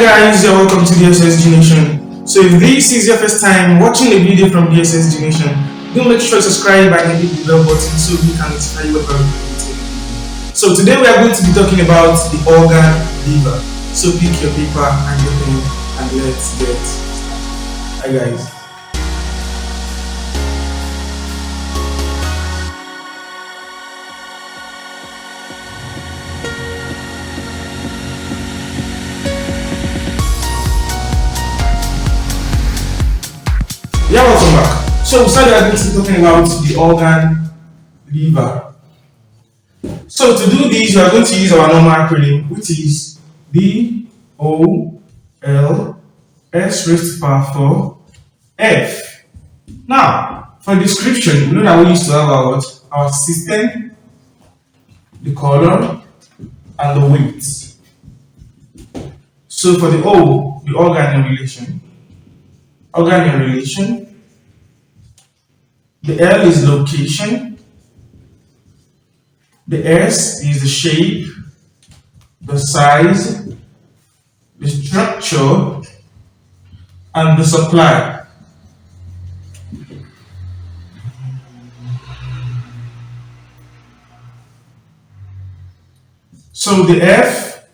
guys, you're welcome to DSSG Nation. So if this is your first time watching a video from DSSG Nation, do make sure to subscribe and hit the bell button so we can notify you about it. So today we are going to be talking about the organ liver. So pick your paper and your pen and let's get started. Hi guys. Yeah, welcome back. So we started going to be talking about the organ liver. So to do this, we are going to use our normal acronym, which is DOL S raised to power 4 F. Now, for description, we know that we used to have our system, the color, and the weight. So for the O, the organ in relation. The L is location, the S is the shape, the size, the structure, and the supply. So the F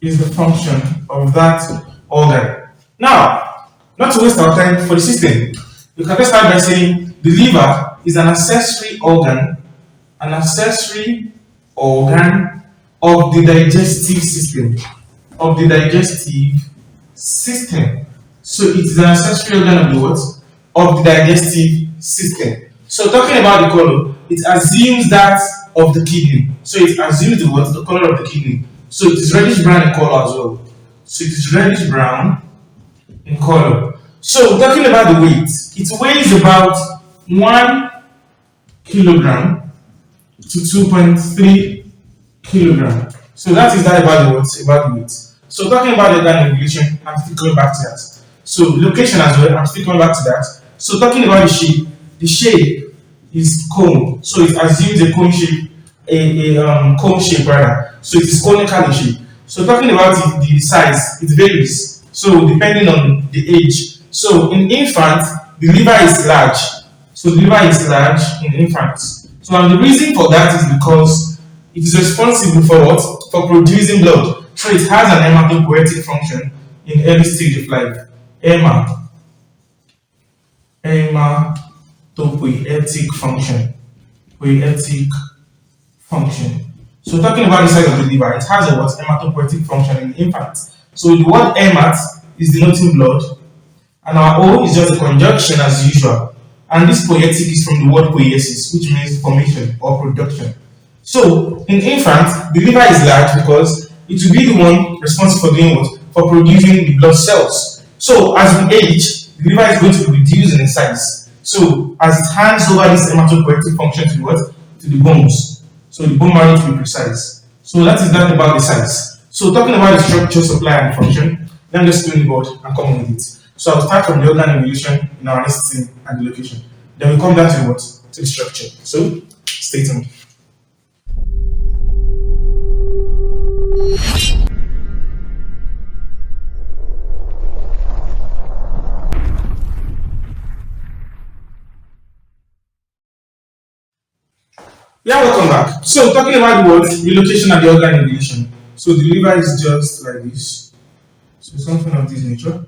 is the function of that organ. Now, not to waste our time for the system, you can just start by saying the liver is an accessory organ of the digestive system. So it is an accessory organ of the what? Of the digestive system. So talking about the color, it assumes that of the kidney. So it assumes the what? The color of the kidney. So it is reddish brown in color as well. So it is reddish brown in color. So talking about the weight, it weighs about 1 kilogram to 2.3 kilogram. So that is that about the what? About the weight. So talking about the organ regulation, I'm still going back to that. So location as well, I'm still going back to that. So talking about the shape is cone. So it assumes a cone shape, cone shape rather. So it is conical in shape. So talking about the size, it varies. So depending on the age. So in infants, the liver is large. So the liver is large in infants. So and the reason for that is because it is responsible for what? For producing blood. So it has an hepatopoietic function in early stage of life. Hepatopoietic function. So talking about the size of the liver, it has a what? Hematopoietic function in infants. So the word hemat is denoting blood, and our O is just a conjunction as usual. And this poietic is from the word poiesis, which means formation or production. So in infants, the liver is large because it will be the one responsible for doing what? For producing the blood cells. So as we age, the liver is going to be reduced in size. So as it hands over this hematopoietic function to what? To the bones. So the bone marrow to be precise. So that is that about the size. So talking about the structure, supply, and function, let me just go on the board and come on with it. So I'll start from the organ in relation in our system and the location. Then we come down to what? To the structure. So stay tuned. Yeah, welcome back. So talking about the word, the location and the organ in relation. So the liver is just like this. So something of this nature.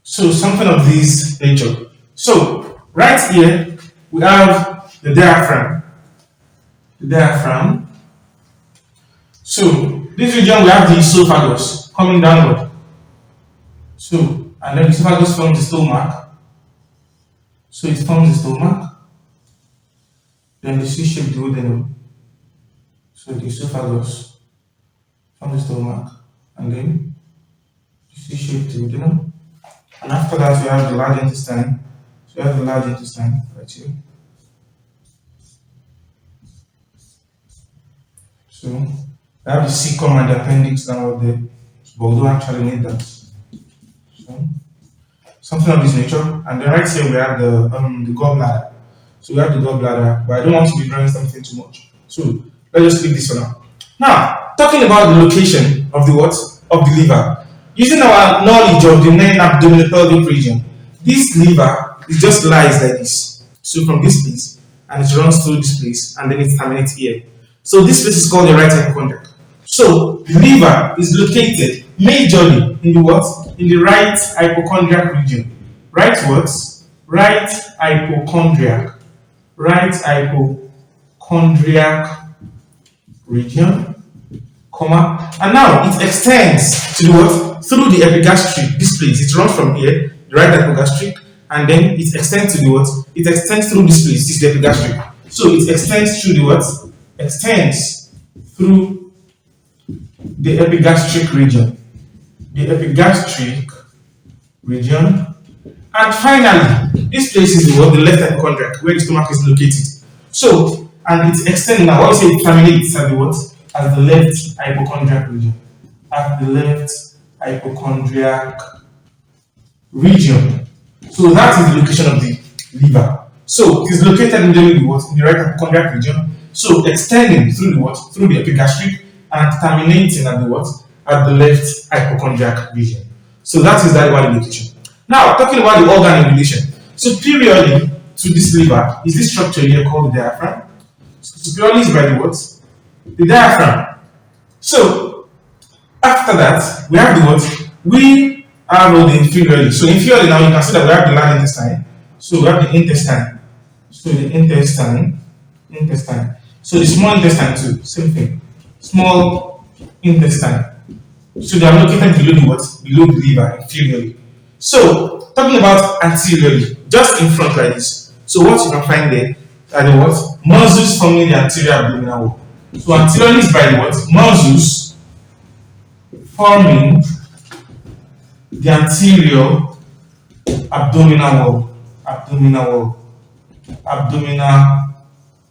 So something of this nature. So right here we have the diaphragm. So this region we have the esophagus coming downward. So and then the esophagus forms the stomach. So it forms the stomach. Then the C-shaped duodenum. So the esophagus forms the stomach, and then the C-shaped duodenum. And after that, we have the large intestine. So we have the large intestine right here. So we have the cecum and the appendix downward there. But we don't actually need that. something of this nature. And then right here we have the gallbladder. So we have the gallbladder, but I don't want to be drawing something too much. So let's just leave this for now. Now, talking about the location of the what? Of the liver. Using our knowledge of the main abdominal pelvic region, this liver it just lies like this. So from this place, and it runs through this place, and then it terminates here. So this place is called the right hypochondriac. So the liver is located majorly in the what? In the right hypochondriac region. Right what? Right hypochondriac. Right hypochondriac region, comma, and now it extends to the what? Through the epigastric. This place, it runs from here, the right hypogastric, and then it extends to the what? It extends through this place, this is the epigastric. So it extends through the what? Extends through the epigastric region. The epigastric region. And finally, this place is the what? The left hypochondriac, where the stomach is located. So, and it's extending now. What you say it terminates at the what? At the left hypochondriac region. At the left hypochondriac region. So that is the location of the liver. So it is located in the what? In the right hypochondriac region. So extending through the what? Through the epigastric and terminating at the what? At the left hypochondriac region. So that is that one location. Now talking about the organ in relation. Superiorly to this liver is this structure here called the diaphragm. So superiorly is by the what? The diaphragm. So after that we have the what? We have the inferiorly. So inferiorly now you can see that we have the large intestine. So we have the intestine. So the intestine. So the small intestine too, same thing. Small intestine. So they are located below the what? Below the liver, inferiorly. So talking about anteriorly, just in front like this. So what you can find there are the what? Muscles forming the anterior abdominal wall. So anteriorly is by the what? Muscles forming the anterior abdominal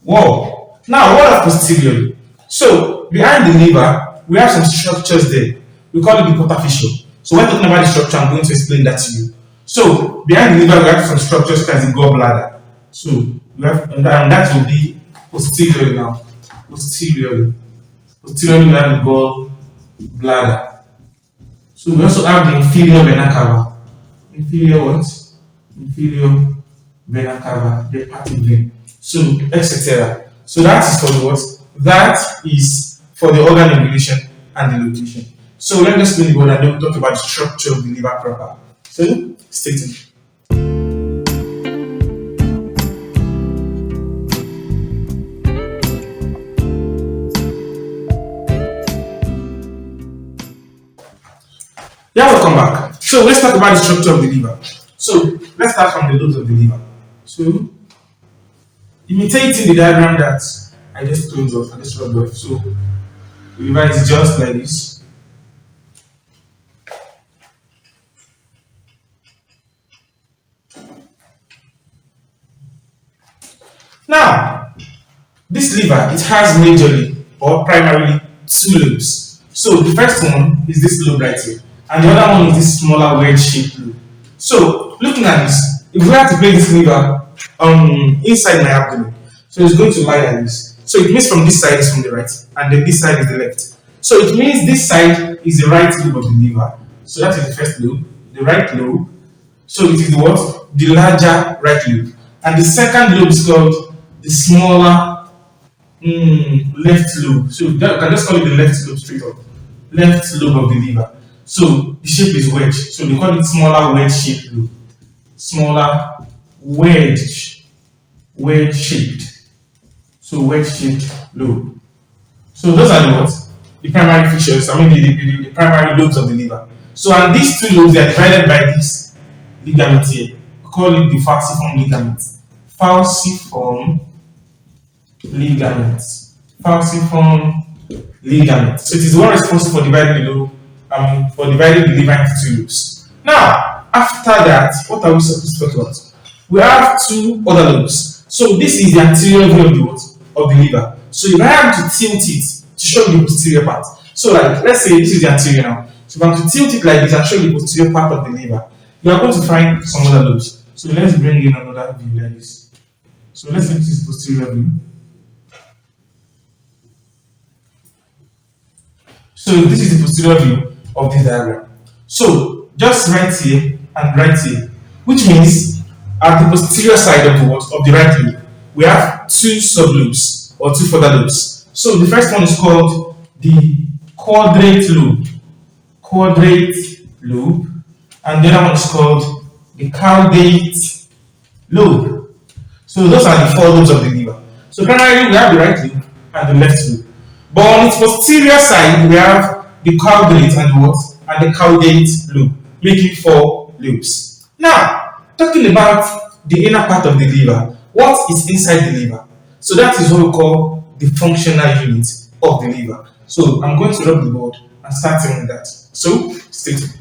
wall. Now, what of posteriorly? So behind the liver, we have some structures there. We call it the porta fissure. So when talking about the structure, I'm going to explain that to you. So behind the liver, we have some structures such as the gallbladder. So we have, and that will be posteriorly now. Posteriorly we have the gallbladder. So we also have the inferior vena cava. Inferior what? Inferior vena cava, the hepatic vein. So etc. So that is for the what? That is for the organ in relation and the location. So let us explain the word and then we'll talk about the structure of the liver proper. So stay tuned. Yeah, welcome back. So let's talk about the structure of the liver. So let's start from the lobes of the liver. So imitating the diagram that I just told you of, I just rubbed off. So the liver is just like this. Now, this liver, it has majorly or primarily two lobes. So the first one is this lobe right here, and the other one is this smaller wedge-shaped lobe. So looking at this, if we have to place this liver inside my abdomen, so it's going to lie like this. So it means from this side is from the right, and then this side is the left. So it means this side is the right lobe of the liver. So that is the first lobe, the right lobe. So it is the what? The larger right lobe. And the second lobe is called the smaller left lobe. So you can just call it the left lobe straight up. Left lobe of the liver. So the shape is wedge. So they call it smaller wedge-shaped lobe. Smaller wedge-shaped. So wedge-shaped lobe. So those are the what? The primary features. I mean the primary lobes of the liver. So and these two lobes they are divided by this ligament here. We call it the falciform ligament. Falciform ligament. So it is the one responsible for dividing the lobe, for dividing the liver into two lobes. Now, after that, what are we supposed to talk about? We have two other lobes. So this is the anterior view of the what? Of the liver. So if I am to tilt it to show you the posterior part. So like let's say this is the anterior now. So if I'm to tilt it like this and show you the posterior part of the liver, you are going to find some other lobes. So let's bring in another view like this. So let's take this posterior view. So this is the posterior view of this diagram. So just right here and right here, which means at the posterior side of the right lobe, we have two sublobes or two further lobes. So the first one is called the quadrate lobe, and the other one is called the caudate lobe. So those are the four lobes of the liver. So primarily we have the right lobe and the left lobe. But on its posterior side, we have the caudate and the what? And the caudate lobe, making four lobes. Now, talking about the inner part of the liver, what is inside the liver? So that is what we call the functional unit of the liver. So I'm going to rub the board and start with that. So stay tuned.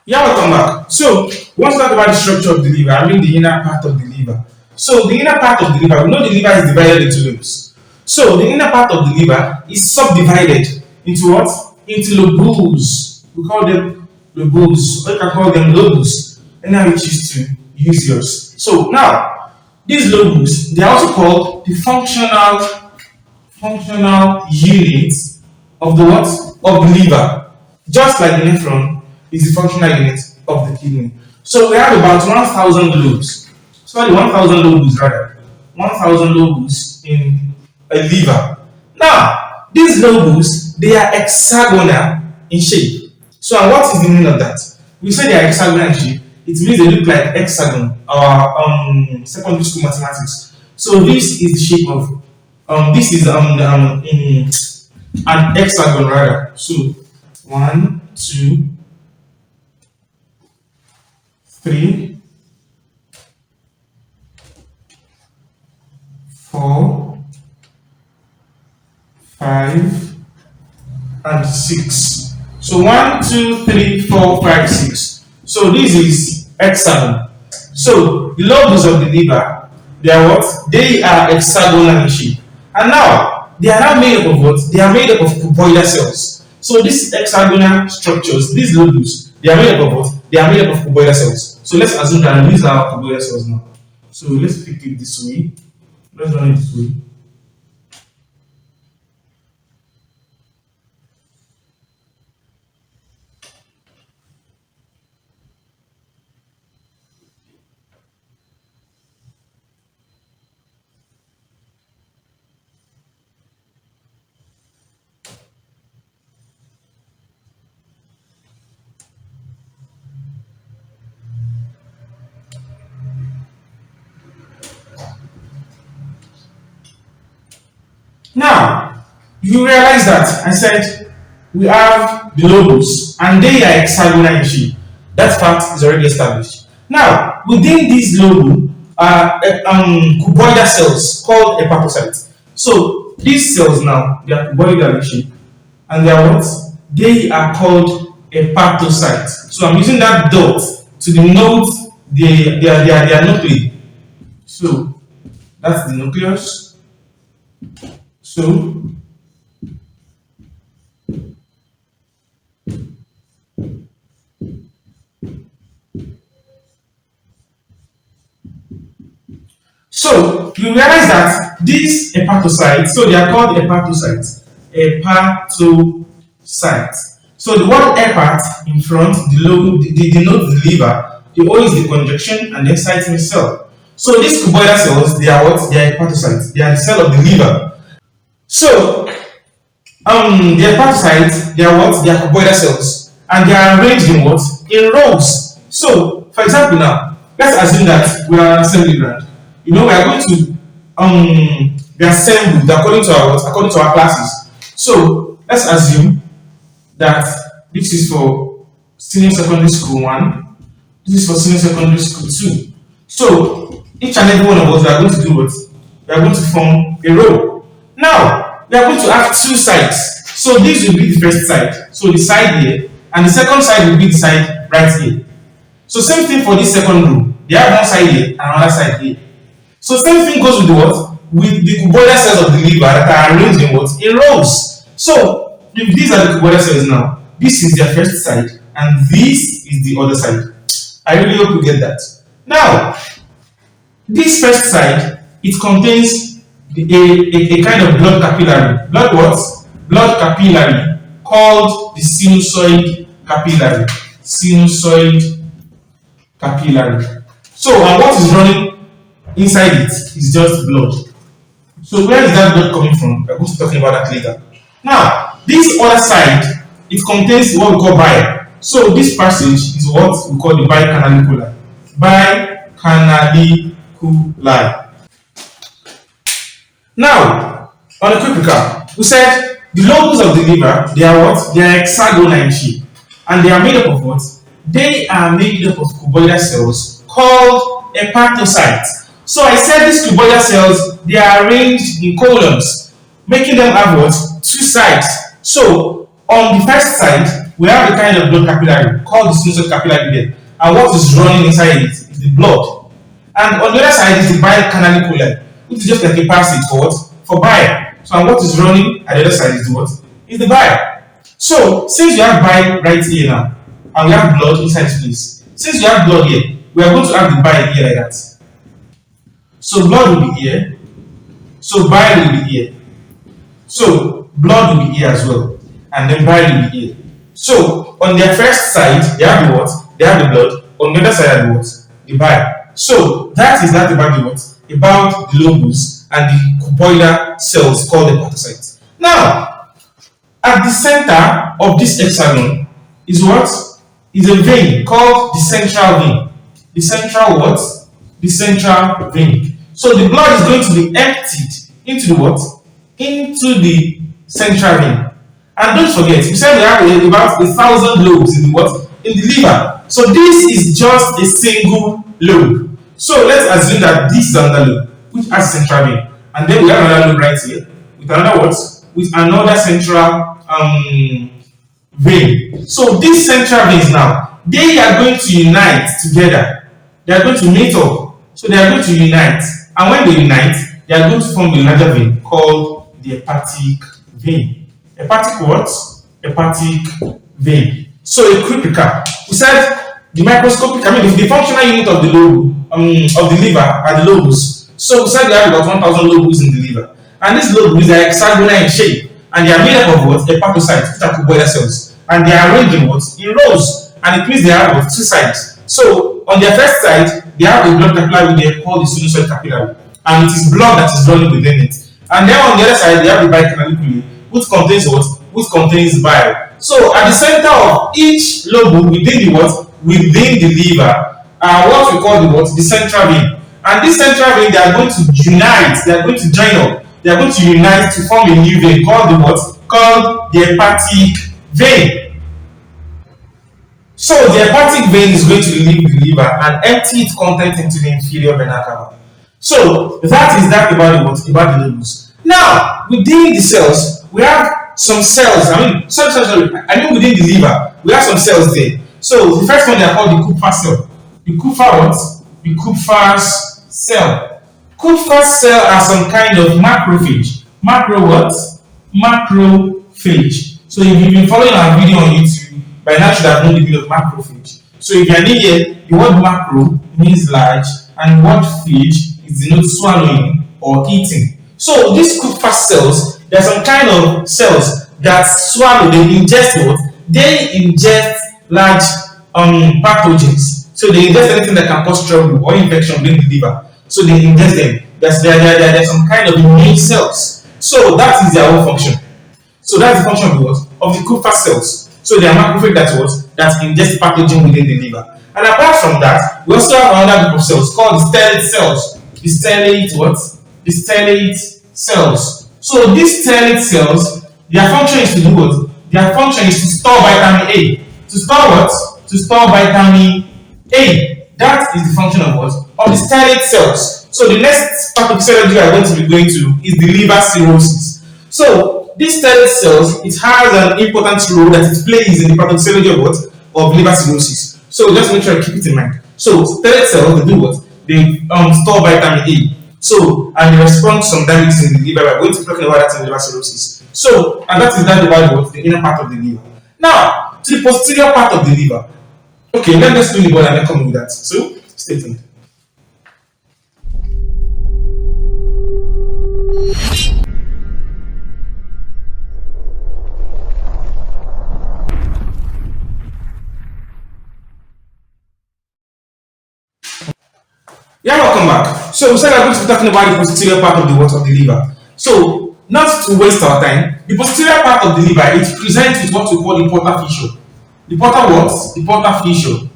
Yeah, welcome back. So, once we talk about the structure of the liver, I mean the inner part of the liver. So, the inner part of the liver, we know the liver is divided into lobes. So, the inner part of the liver is subdivided into what? Into lobules. We call them lobules, or you can call them lobes, and now you choose to use yours. So, now, these lobules, they are also called the functional units of the what? Of the liver. Just like the nephron is the functional unit of the kidney. So we have about 1,000 lobes. Sorry, 1,000 lobes rather. 1,000 lobes in a liver. Now, these lobes, they are hexagonal in shape. So what is the meaning of that? We say they are hexagonal in shape. It means they look like hexagon, our secondary school mathematics. So this is the shape of, this is an hexagon rather. So 1, 2, 3, 4, 5, and 6. So 1, 2, 3, 4, 5, 6. So this is hexagon. So the lobes of the liver, they are what? They are hexagonal in shape. And now they are now made up of what? They are made up of cuboidal cells. So these hexagonal structures, these lobes, they are made up of what? They are made up of cuboidal cells. So let's assume that these are our cuboidal cells now. So let's pick it this way. Let's run it this way. Now, you realize that I said we have the lobes and they are hexagonal in shape. That fact is already established. Now, within these lobes are cuboidal cells called hepatocytes. So, these cells now, they are cuboidal in shape and they are what? They are called hepatocytes. So, I'm using that dot to denote their nuclei. So, that's the nucleus. So you realize that these hepatocytes, so they are called hepatocytes. Hepatocytes. So the word hepat in front, the denote the liver, the O is the conjunction, and the site means cell. So these cuboidal cells, they are what? They are hepatocytes. They are the cell of the liver. So, the hepatocytes, they are what? They are cuboidal cells. And they are arranged in what? In rows. So, for example now, let's assume that we are an assembly gland. You know, we are going to be assembled according to our classes. So, let's assume that this is for senior secondary school 1, this is for senior secondary school 2. So, each and every one of us, we are going to do what? We are going to form a row. Now, we are going to have two sides. So this will be the first side. So the side here, and the second side will be the side right here. So same thing for this second row. They have one side here and another side here. So same thing goes with the what? with the cuboidal cells of the liver that are arranged in what? In rows. So if these are the cuboidal cells now, this is their first side and this is the other side. I really hope you get that. Now, this first side, it contains a kind of blood capillary. Blood what? Blood capillary called the sinusoid capillary. Sinusoid capillary. So, and what is running inside it is just blood. So, where is that blood coming from? We're going to be talking about that later. Now, this other side, it contains what we call bile. So, this passage is what we call the bicanalicular. Bicanalicular. Now, on a quick recap, we said the lobes of the liver, they are what? They are hexagonal in shape. And they are made up of what? They are made up of cuboidal cells called hepatocytes. So I said these cuboidal cells, they are arranged in columns, making them have what? Two sides. So on the first side, we have a kind of blood capillary called the sinusoid capillary there. And what is running inside it is the blood. And on the other side is the biochemical, which is just like a passage for what? For bile. So and what is running at the other side is the what? Is the bile. So since you have bile right here now, and we have blood inside this place, since we have blood here, we are going to have the bile here like that. So blood will be here. So bile will be here. So blood will be here as well. And then bile will be here. So on their first side, they have the what? They have the blood. On the other side, the what? The bile. So that is that about the what? About the lobes and the cuboidal cells called hepatocytes. Now, at the center of this hexagon is what? Is a vein called the central vein. The central what? The central vein. So the blood is going to be emptied into the what? Into the central vein. And don't forget, we said we have about 1,000 lobes in the what? In the liver. So this is just a single lobe. So let's assume that this is another lobe, which has central vein. And then we have another lobe right here, with another what? With another central vein. So these central veins now, they are going to unite together. They are going to meet up. So they are going to unite. And when they unite, they are going to form a larger vein called the hepatic vein. Hepatic what? Hepatic vein. So a quick recap. We said the microscopic, the functional unit of the lobe, of the liver are the lobes. So we said we have about 1,000 lobes in the liver. And these lobes are hexagonal in shape. And they are made up of what? Hepatocytes, which are cuboidal cells. And they are arranged in what? In rows. And it means they have what? Two sides. So on their first side, they have a blood capillary there called the sinusoid capillary. And it is blood that is running within it. And then on the other side, they have the biochemical, which contains what? Which contains bile. So at the center of each lobe within the what? Within the liver are what we call the what? The central vein. And this central vein, they are going to unite, they are going to join up, they are going to unite to form a new vein called the what? Called the hepatic vein. So the hepatic vein is going to leave the liver and empty its content into the inferior vena cava. So that is that about the what? About the lobes. Now, within the cells, we have some cells. Within the liver, we have some cells there. So the first one they are called the Kupffer cell. The Kupffer what? The Kupffer's cell. Kupffer's cell are some kind of macrophage. Macro what? Macrophage. So if you've been following our video on YouTube, by now you should have known the meaning of macrophage. So if you are new here, the word macro means large, and the word phage is denotes swallowing or eating. So these Kupffer cells, there are some kind of cells that swallow, they ingest what? They ingest large pathogens. So they ingest anything that can cause trouble or infection within the liver. So they ingest them. There's some kind of immune cells. So that is their whole function. So that's the function of the what? Of the Kupffer cells. So they are macrophage that what? That ingest pathogen within the liver. And apart from that, we also have another group of cells called the stellate cells. The stellate what? The stellate cells. So these stellate cells, their function is to do what? Their function is to store vitamin A. To store what? To store vitamin A. That is the function of what? Of the stellate cells. So the next pathophysiology we are going to be going to is the liver cirrhosis. So these stellate cells, it has an important role that it plays in the pathophysiology of what? Of liver cirrhosis. So just make sure you keep it in mind. So stellate cells, they do what? They store vitamin A. So, and they respond to some damages in the liver. We're going to be talking about that in liver cirrhosis. So, and that is that about what the inner part of the liver. Now, to the posterior part of the liver. Okay, let us do the body and then come with that. So, stay tuned. Yeah, welcome back. So we said we're going to be talking about the posterior part of the what of the liver. So not to waste our time, the posterior part of the liver it presents with what we call the porta fissure. The porta what? The porta fissure.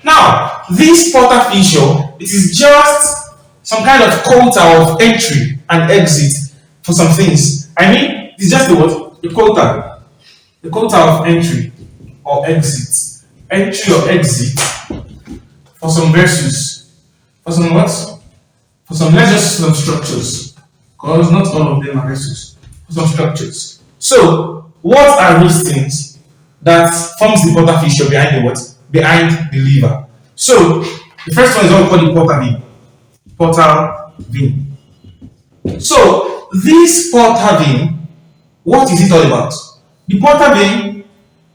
Now, this porta fissure it is just some kind of quota of entry and exit for some things. I mean, it's just the what? The quota. The quota of entry or exit. Entry or exit for some vessels. For some what? For some, let's just some structures. Because not all of them are vessels. For some structures. So, what are these things that forms the porta fissure behind the what? Behind the liver? So, the first one is what we call the portal vein. Portal vein. So, this portal vein, what is it all about? The portal vein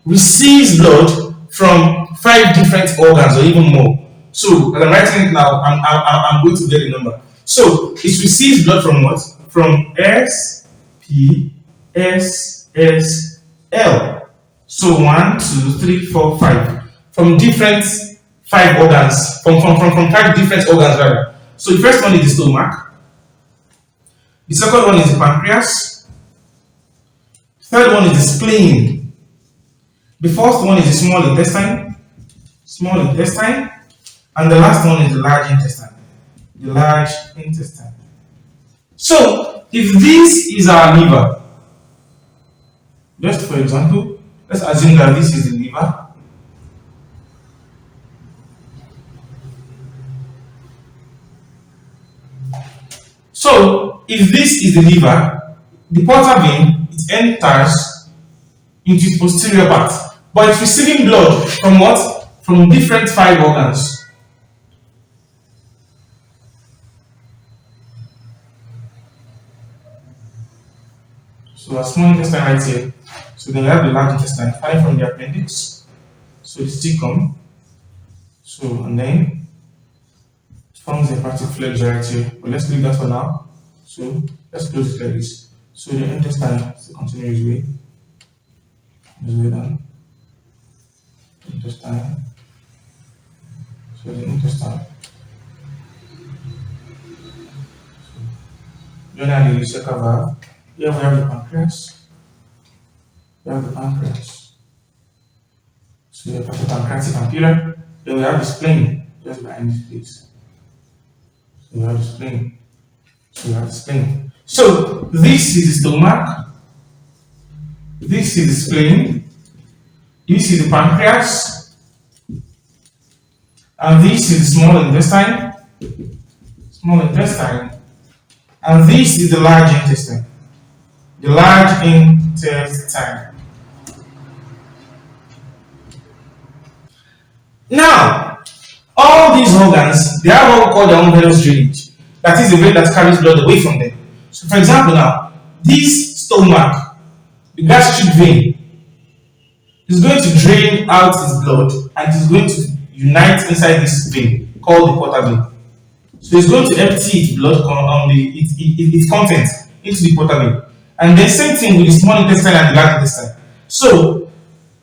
receives blood from 5 different organs or even more. So, as I'm writing it now, I'm going to get the number. So, it receives blood from what? From S, P, S, S, L. So, 1, 2, 3, 4, 5. From different 5 organs. From 5 different organs, rather. So, the first one is the stomach. The second one is the pancreas. The third one is the spleen. The fourth one is the small intestine. Small intestine. And the last one is the large intestine. The large intestine. So, if this is our liver, just for example, let's assume that this is the liver. So, if this is the liver, the portal vein it enters into its posterior part, but it's receiving blood from what? From different 5 organs. So a small intestine right here. So then we have the large intestine, 5 from the appendix. So the cecum. So and then it forms the hepatic flexure right here. But let's leave that for now. So let's close it like this. So the intestine is the continuous way. This way down. Intestine. So the intestine. Generally, the second valve. Here we have the pancreas. We have the pancreas. So we have the pancreatic papilla. Then we have the spleen just behind this place. So we have the spleen. So we have the spleen. So this is the stomach. This is the spleen. This is the pancreas. And this is the small intestine. Small intestine. And this is the large intestine. The large intestine. Now, all these organs, they have what we call their own venous drainage. That is the vein that carries blood away from them. So, for example, now, this stomach, the gastric vein, is going to drain out its blood and it is going to unite inside this vein called the portal vein. So, it's going to empty its blood its content into the portal vein. And the same thing with the small intestine and the large intestine. So,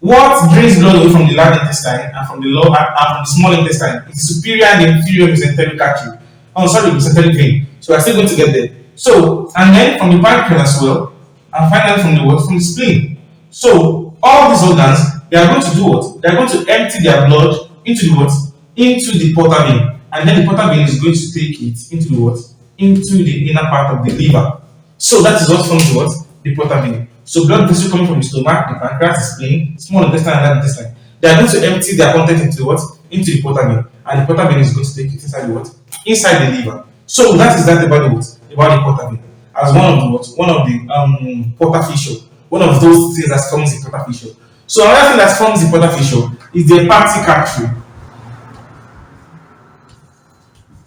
what drains blood away from the large intestine and from the small intestine is the superior and the inferior mesenteric artery. Oh, sorry, mesenteric vein. So, we're still going to get there. So, and then from the pancreas as well, and finally from the what? From the spleen. So, all these organs, they are going to do what? They are going to empty their blood into the what? Into the portal vein. And then the portal vein is going to take it into the what? Into the inner part of the liver. So that is what forms what? The portal vein. So blood vessels coming from the stomach, the pancreas, the spleen, small intestine, and large intestine. They are going to empty their content into what? Into the portal vein. And the portal vein is going to take it inside the what? Inside the liver. So that is that about the what? About the portal vein. As one of the what? One of the porta fissure. One of those things that forms the porta fissure. So another thing that forms the porta fissure is the hepatic artery.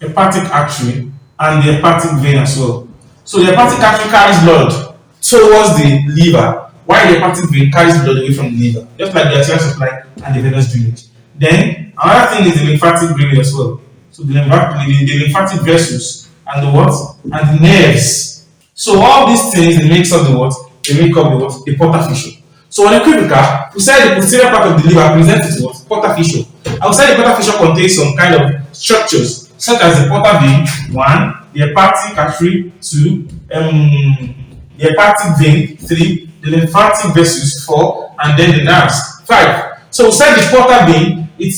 Hepatic artery. and the hepatic vein as well. So the hepatic artery carries blood towards the liver, while the hepatic vein carries blood away from the liver, just like the arterial supply and the venous drainage. Then another thing is the lymphatic drainage as well. So the lymphatic vessels and the what? And the nerves. So all these things they make up the what? They make up the what? The porta fissure. So on a critical, we said the posterior part of the liver presents what? Porta fissure. Outside the porta fissure contains some kind of structures such as the porta vein, 1, the hepatic artery, 2, the hepatic vein, 3, the lymphatic vessels, 4, and then the nerves, 5. So inside the porta vein, it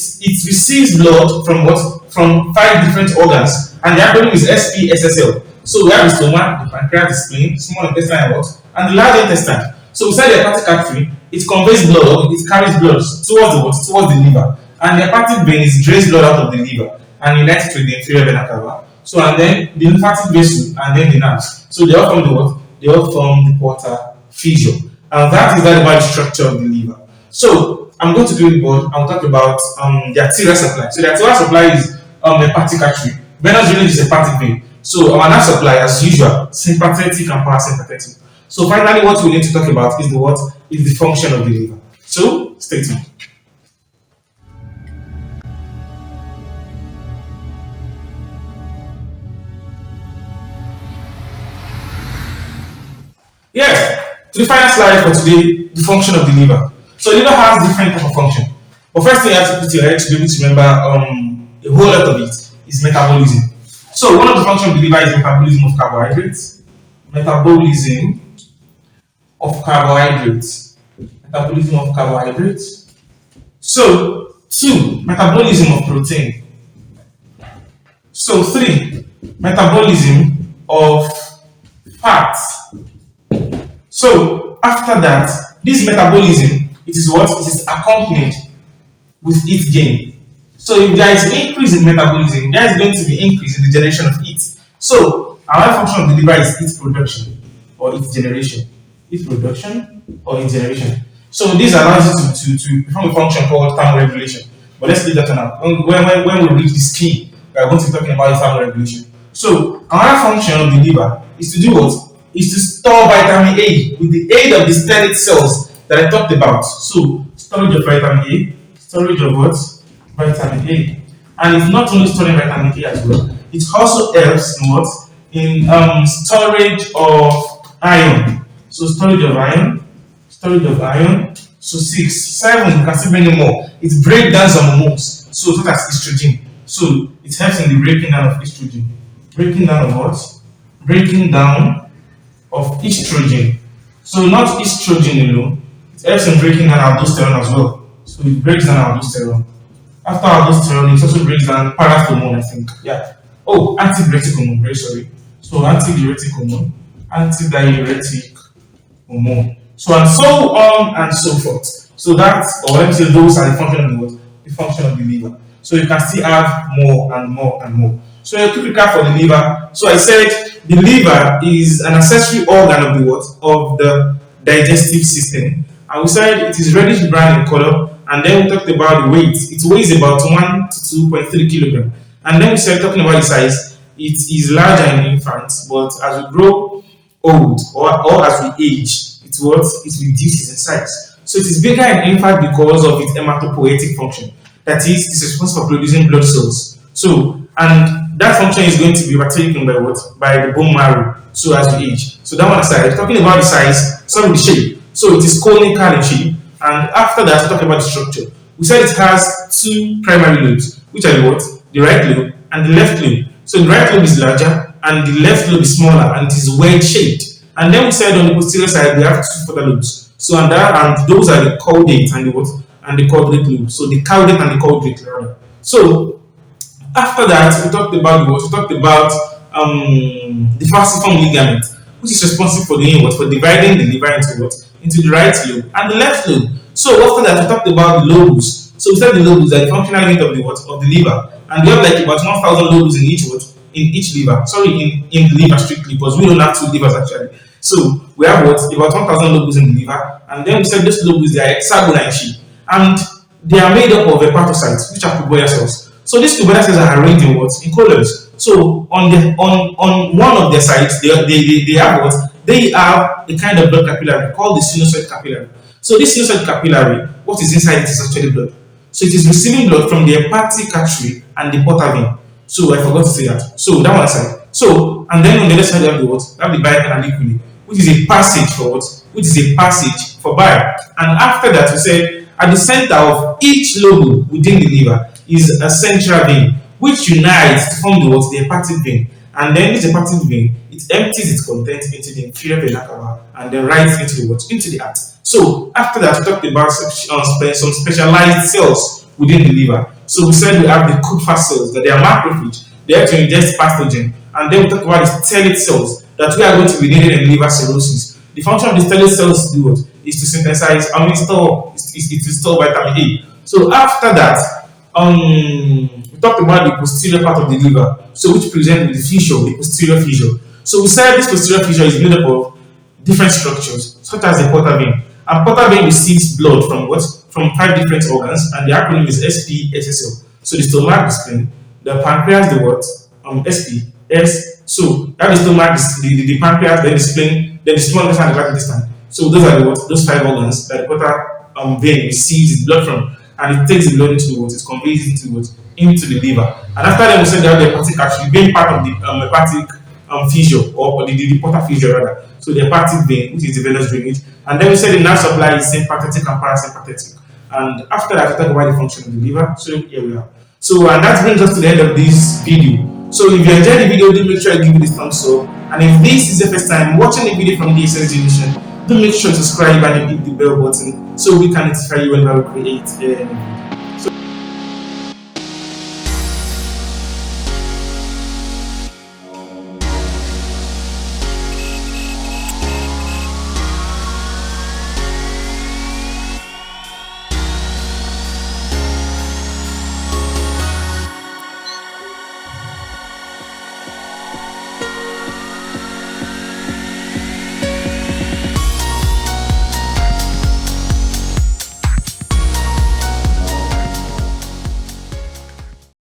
receives blood from what? From 5 different organs, and the acronym is SPSSL. So we have the stomach, the pancreatic, spleen, small intestine, and what? And the large intestine. So inside the hepatic artery, it conveys blood, it carries blood towards the what? Towards the liver. And the hepatic vein is drains blood out of the liver and unites it with the inferior vena cava. So and then the lymphatic vessel and then the nerves. So they all form the what? They all form the porta fissure. And that is the structure of the liver. So I'm going to do the board and we'll talk about the arterial supply. So the arterial supply is hepatic artery. Venous drainage is hepatic vein. So our nerve supply, as usual, sympathetic and parasympathetic. So finally, what we need to talk about is the what? Is the function of the liver. So stay tuned. Yes, to the final slide for today, the function of the liver. So the liver has different type of function. But first thing you have to put your head to be able to remember a whole lot of it is metabolism. So one of the functions of the liver is metabolism of carbohydrates. Metabolism of carbohydrates. Metabolism of carbohydrates. So 2, metabolism of protein. So 3, metabolism of fats. So after that, this metabolism, it is what? It is accompanied with heat gain. So if there is increase in metabolism, there is going to be increase in the generation of heat. So another function of the liver is heat production or heat generation. Heat production or heat generation. So this allows you to perform a function called thermoregulation. But let's leave that now. When we reach this key, we are going to be talking about thermoregulation. So another function of the liver is to do what? Is to store vitamin A with the aid of the stellate cells that I talked about. So storage of vitamin A, storage of what? Vitamin A. And it's not only storing vitamin A as well, it also helps in what? In storage of iron. So storage of iron. So 6, 7, you can see many more. It breaks down some hormones. So such as estrogen. So it helps in the breaking down of estrogen. Breaking down of what? Breaking down of estrogen. So not estrogen alone, it helps in breaking down aldosterone as well. So it breaks down aldosterone. After aldosterone, it also breaks down parathormone, I think. Yeah. Oh, antidiuretic hormone, very sorry. So antidiuretic hormone, antidiuretic hormone. So and so on and so forth. So that's, or let me say, those are the function of the what? The function of the liver. So you can still have more and more and more. So a quick recap for the liver. So I said the liver is an accessory organ of the what? Of the digestive system. And we said it is reddish brown in color. And then we talked about the weight. It weighs about 1 to 2.3 kilograms. And then we said, talking about the size, it is larger in infants, but as we grow old or as we age, it reduces in size. So it is bigger in infant because of its hematopoietic function. That is, it is responsible for producing blood cells. So, and that function is going to be overtaken by what? By the bone marrow. So as we age. So that one aside, talking about the size, sorry, the shape. So it is conical in shape. And after that, we talk about the structure. We said it has 2 primary lobes, which are what? The right lobe and the left lobe. So the right lobe is larger and the left lobe is smaller and it is wedge shaped. And then we said on the posterior side we have 2 further lobes. So and those are the caudate and the what? And the caudate lobe. So the caudate and the caudate rather. So after that we talked about what? We talked about the falciform ligament, which is responsible for doing what? For dividing the liver into what? Into the right lobe and the left lobe. So after that we talked about the lobes. So we said the lobes are the functional unit of the what? Of the liver. And we have like about 1,000 lobes in each what? In each liver. Sorry, in the liver strictly, because we don't have 2 livers actually. So we have what? About 1,000 lobes in the liver. And then we said those lobes, they are hexagonal in shape. And they are made up of hepatocytes, which are cuboidal cells. So these cuboidal cells are arranged in what? In columns. So on one of their sides, they have what? They have a kind of blood capillary called the sinusoid capillary. So this sinusoid capillary, what is inside it is actually blood. So it is receiving blood from the hepatic artery and the portal vein. So I forgot to say that. So that one side. So and then on the other side you have the what? You have the biochemical, which is a passage for what? Which is a passage for bile. And after that, we said at the center of each lobe within the liver is a central vein, which unites to form the what? The hepatic vein. And then this hepatic vein, it empties its contents into the inferior vena cava and then right into the what? Into the heart. So after that, we talked about some specialized cells within the liver. So we said we have the Kupffer cells, that they are macrophage, they have to ingest pathogen. And then we talked about the stellate cells that we are going to be needed in liver cirrhosis. The function of the stellate cells to do what? Is to synthesize, to store vitamin A. So after that, we talked about the posterior part of the liver, so which presents with the fissure, the posterior fissure. So we said this posterior fissure is made up of different structures, such as the portal vein. And portal vein receives blood from what? From 5 different organs, and the acronym is SPSSL. So the stomach, the spleen, the pancreas, the what? SP, S. So that is the stomach, the pancreas, then the spleen, then the small intestine, and the large intestine. So those are the what? Those 5 organs that the portal vein receives its blood from, and it takes the blood into the what? It conveys it to what? Into the liver. And after that, we said that the hepatic artery being part of the hepatic fissure, or the portal fissure rather. So the hepatic vein, which is the venous drainage. And then we said the nerve supply is sympathetic and parasympathetic. And after that, we talk about the function of the liver. So here we are. So and that brings us to the end of this video. So if you enjoyed the video, do make sure you give it a thumbs up. And if this is the first time watching the video from the SSG Nation, do make sure to subscribe and hit the bell button so we can notify you whenever we create a new video.